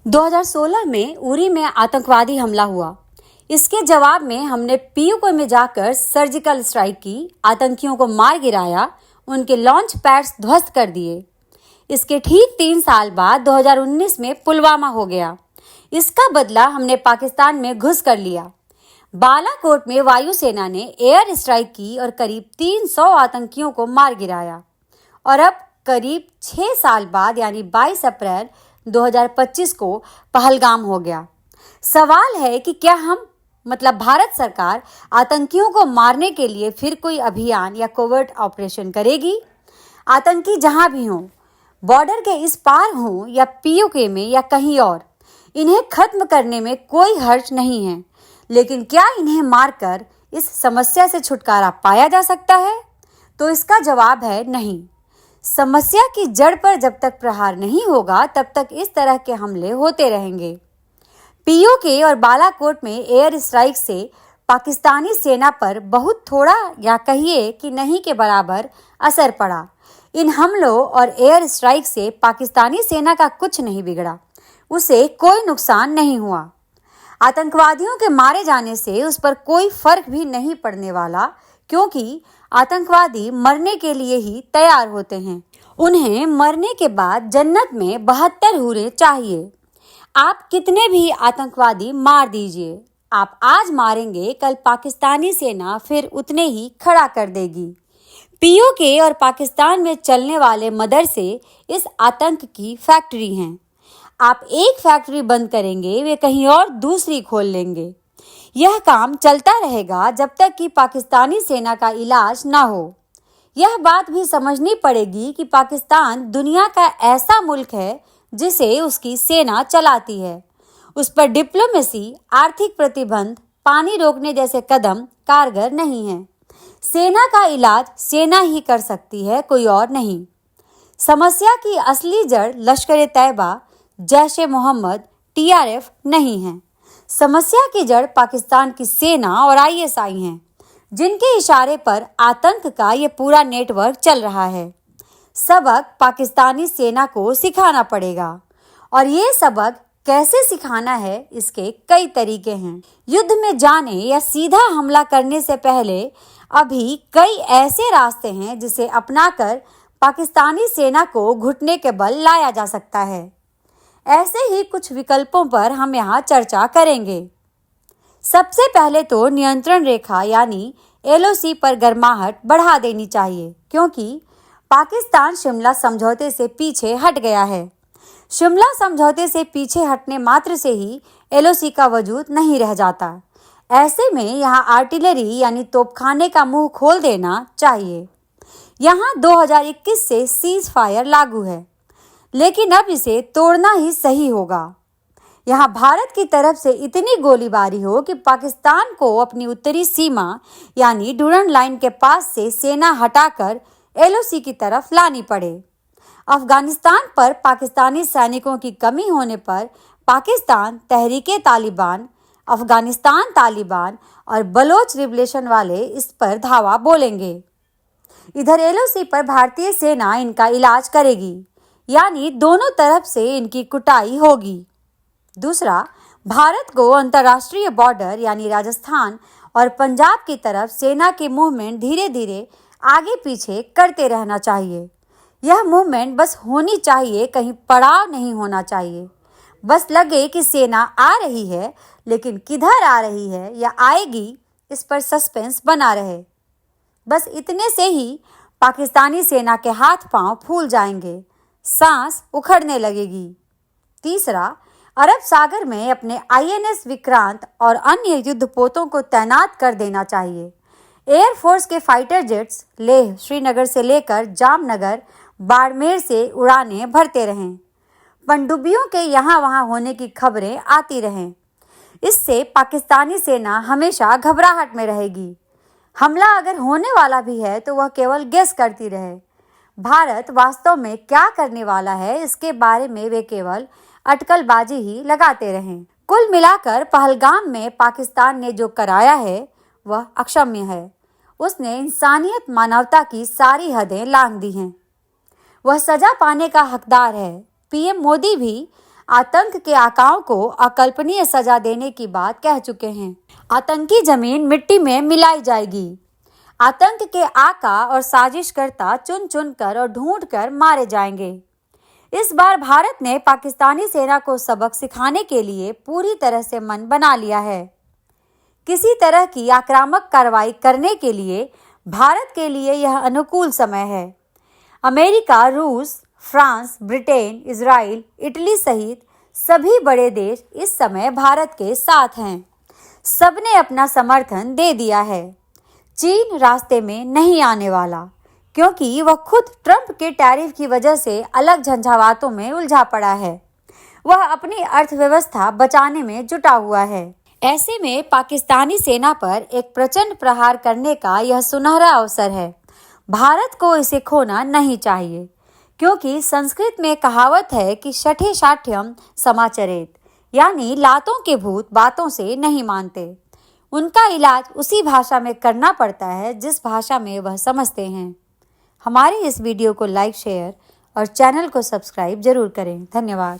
2016 में उरी में आतंकवादी हमला हुआ। इसके जवाब में हमने पीयूके में जाकर सर्जिकल स्ट्राइक की, आतंकियों को मार गिराया, उनके लॉन्च पैड्स ध्वस्त कर दिए। इसके ठीक 3 साल बाद 2019 में पुलवामा हो गया। इसका बदला हमने पाकिस्तान में घुस कर लिया। बालाकोट में वायुसेना ने एयर स्ट्राइक की और करीब 300 आतंकियों को मार गिराया। और अब करीब 6 साल बाद यानी 22 अप्रैल 2025 को पहलगाम हो गया। सवाल है कि क्या भारत सरकार आतंकियों को मारने के लिए फिर कोई अभियान या कोवर्ट ऑपरेशन करेगी? आतंकी जहां भी हों, बॉर्डर के इस पार हों या पीयूके में या कहीं और, इन्हें खत्म करने में कोई हर्ज नहीं है। लेकिन क्या इन्हें मारकर इस समस्या से छुटकारा पाया जा सकता है? तो इसका जवाब है नहीं। समस्या की जड़ पर जब तक प्रहार नहीं होगा तब तक इस तरह के हमले होते रहेंगे। पीयूके और बालाकोट में एयर स्ट्राइक से पाकिस्तानी सेना पर बहुत थोड़ा या कहिए कि नहीं के बराबर असर पड़ा। इन हमलों और एयर स्ट्राइक से पाकिस्तानी सेना का कुछ नहीं बिगड़ा, उसे कोई नुकसान नहीं हुआ। आतंकवादियों के मारे जाने से उस पर कोई फर्क भी नहीं पड़ने वाला, क्योंकि आतंकवादी मरने के लिए ही तैयार होते हैं। उन्हें मरने के बाद जन्नत में 72 हूरें चाहिए। आप कितने भी आतंकवादी मार दीजिए, आप आज मारेंगे, कल पाकिस्तानी सेना फिर उतने ही खड़ा कर देगी। पीयूके और पाकिस्तान में चलने वाले मदरसे इस आतंक की फैक्ट्री हैं। आप एक फैक्ट्री बंद करेंगे, वे कहीं और दूसरी खोल लेंगे। यह काम चलता रहेगा जब तक कि पाकिस्तानी सेना का इलाज ना हो। यह बात भी समझनी पड़ेगी कि पाकिस्तान दुनिया का ऐसा मुल्क है जिसे उसकी सेना चलाती है। उस पर डिप्लोमेसी, आर्थिक प्रतिबंध, पानी रोकने जैसे कदम कारगर नहीं हैं। सेना का इलाज सेना ही कर सकती है, कोई और नहीं। समस्या की असली जड़ लश्कर-ए-तैयबा, जैश-ए-मोहम्मद, TRF नहीं है। समस्या की जड़ पाकिस्तान की सेना और ISI है, जिनके इशारे पर आतंक का ये पूरा नेटवर्क चल रहा है। सबक पाकिस्तानी सेना को सिखाना पड़ेगा, और ये सबक कैसे सिखाना है, इसके कई तरीके हैं। युद्ध में जाने या सीधा हमला करने से पहले अभी कई ऐसे रास्ते हैं जिसे अपनाकर पाकिस्तानी सेना को घुटने के बल लाया जा सकता है। ऐसे ही कुछ विकल्पों पर हम यहाँ चर्चा करेंगे। सबसे पहले तो नियंत्रण रेखा यानी LOC पर गर्माहट बढ़ा देनी चाहिए, क्योंकि पाकिस्तान शिमला समझौते से पीछे हट गया है। शिमला समझौते से पीछे हटने मात्र से ही LOC का वजूद नहीं रह जाता। ऐसे में यहाँ आर्टिलरी यानी तोपखाने का मुंह खोल देना चाहिए। यहाँ 2021 से सीज फायर लागू है, लेकिन अब इसे तोड़ना ही सही होगा। यहाँ भारत की तरफ से इतनी गोलीबारी हो कि पाकिस्तान को अपनी उत्तरी सीमा यानी डुरंड लाइन के पास से सेना हटाकर LOC की तरफ लानी पड़े। अफगानिस्तान पर पाकिस्तानी सैनिकों की कमी होने पर पाकिस्तान, तहरीक-ए-तालिबान, अफगानिस्तान तालिबान और बलोच लिबरेशन वाले इस पर धावा बोलेंगे। इधर LOC पर भारतीय सेना इनका इलाज करेगी, यानी दोनों तरफ से इनकी कुटाई होगी। दूसरा, भारत को अंतर्राष्ट्रीय बॉर्डर यानी राजस्थान और पंजाब की तरफ सेना की मूवमेंट धीरे धीरे आगे पीछे करते रहना चाहिए। यह मूवमेंट बस होनी चाहिए, कहीं पड़ाव नहीं होना चाहिए। बस लगे कि सेना आ रही है, लेकिन किधर आ रही है या आएगी, इस पर सस्पेंस बना रहे। बस इतने से ही पाकिस्तानी सेना के हाथ पांव फूल जाएंगे, सांस उखड़ने लगेगी। तीसरा, अरब सागर में अपने INS विक्रांत और अन्य युद्धपोतों को तैनात कर देना चाहिए। एयरफोर्स के फाइटर जेट्स लेह, श्रीनगर से लेकर जामनगर, बाड़मेर से उड़ानें भरते रहें। पनडुब्बियों के यहाँ वहाँ होने की खबरें आती रहें। इससे पाकिस्तानी सेना हमेशा घबराहट में रहेगी। हमला अगर होने वाला भी है तो वह केवल गेस करती रहे। भारत वास्तव में क्या करने वाला है, इसके बारे में वे केवल अटकलबाजी ही लगाते रहें। कुल मिलाकर पहलगाम में पाकिस्तान ने जो कराया है वह अक्षम्य है। उसने इंसानियत, मानवता की सारी हदें लांघ दी हैं। वह सजा पाने का हकदार है। PM मोदी भी आतंक के आकाओं को अकल्पनीय सजा देने की बात कह चुके हैं। आतंकी जमीन मिट्टी में मिलाई जाएगी। आतंक के आका और साजिशकर्ता चुन चुन कर और ढूंढ कर मारे जाएंगे। इस बार भारत ने पाकिस्तानी सेना को सबक सिखाने के लिए पूरी तरह से मन बना लिया है। किसी तरह की आक्रामक कार्रवाई करने के लिए भारत के लिए यह अनुकूल समय है। अमेरिका, रूस, फ्रांस, ब्रिटेन, इजराइल, इटली सहित सभी बड़े देश इस समय भारत के साथ हैं। सबने अपना समर्थन दे दिया है। चीन रास्ते में नहीं आने वाला, क्योंकि वह खुद ट्रंप के टैरिफ की वजह से अलग झंझावातों में उलझा पड़ा है। वह अपनी अर्थव्यवस्था बचाने में जुटा हुआ है। ऐसे में पाकिस्तानी सेना पर एक प्रचंड प्रहार करने का यह सुनहरा अवसर है। भारत को इसे खोना नहीं चाहिए, क्योंकि संस्कृत में कहावत है कि शठे शाठ्यम समाचरेत, यानी लातों के भूत बातों से नहीं मानते। उनका इलाज उसी भाषा में करना पड़ता है जिस भाषा में वह समझते हैं। हमारी इस वीडियो को लाइक, शेयर और चैनल को सब्सक्राइब जरूर करें। धन्यवाद।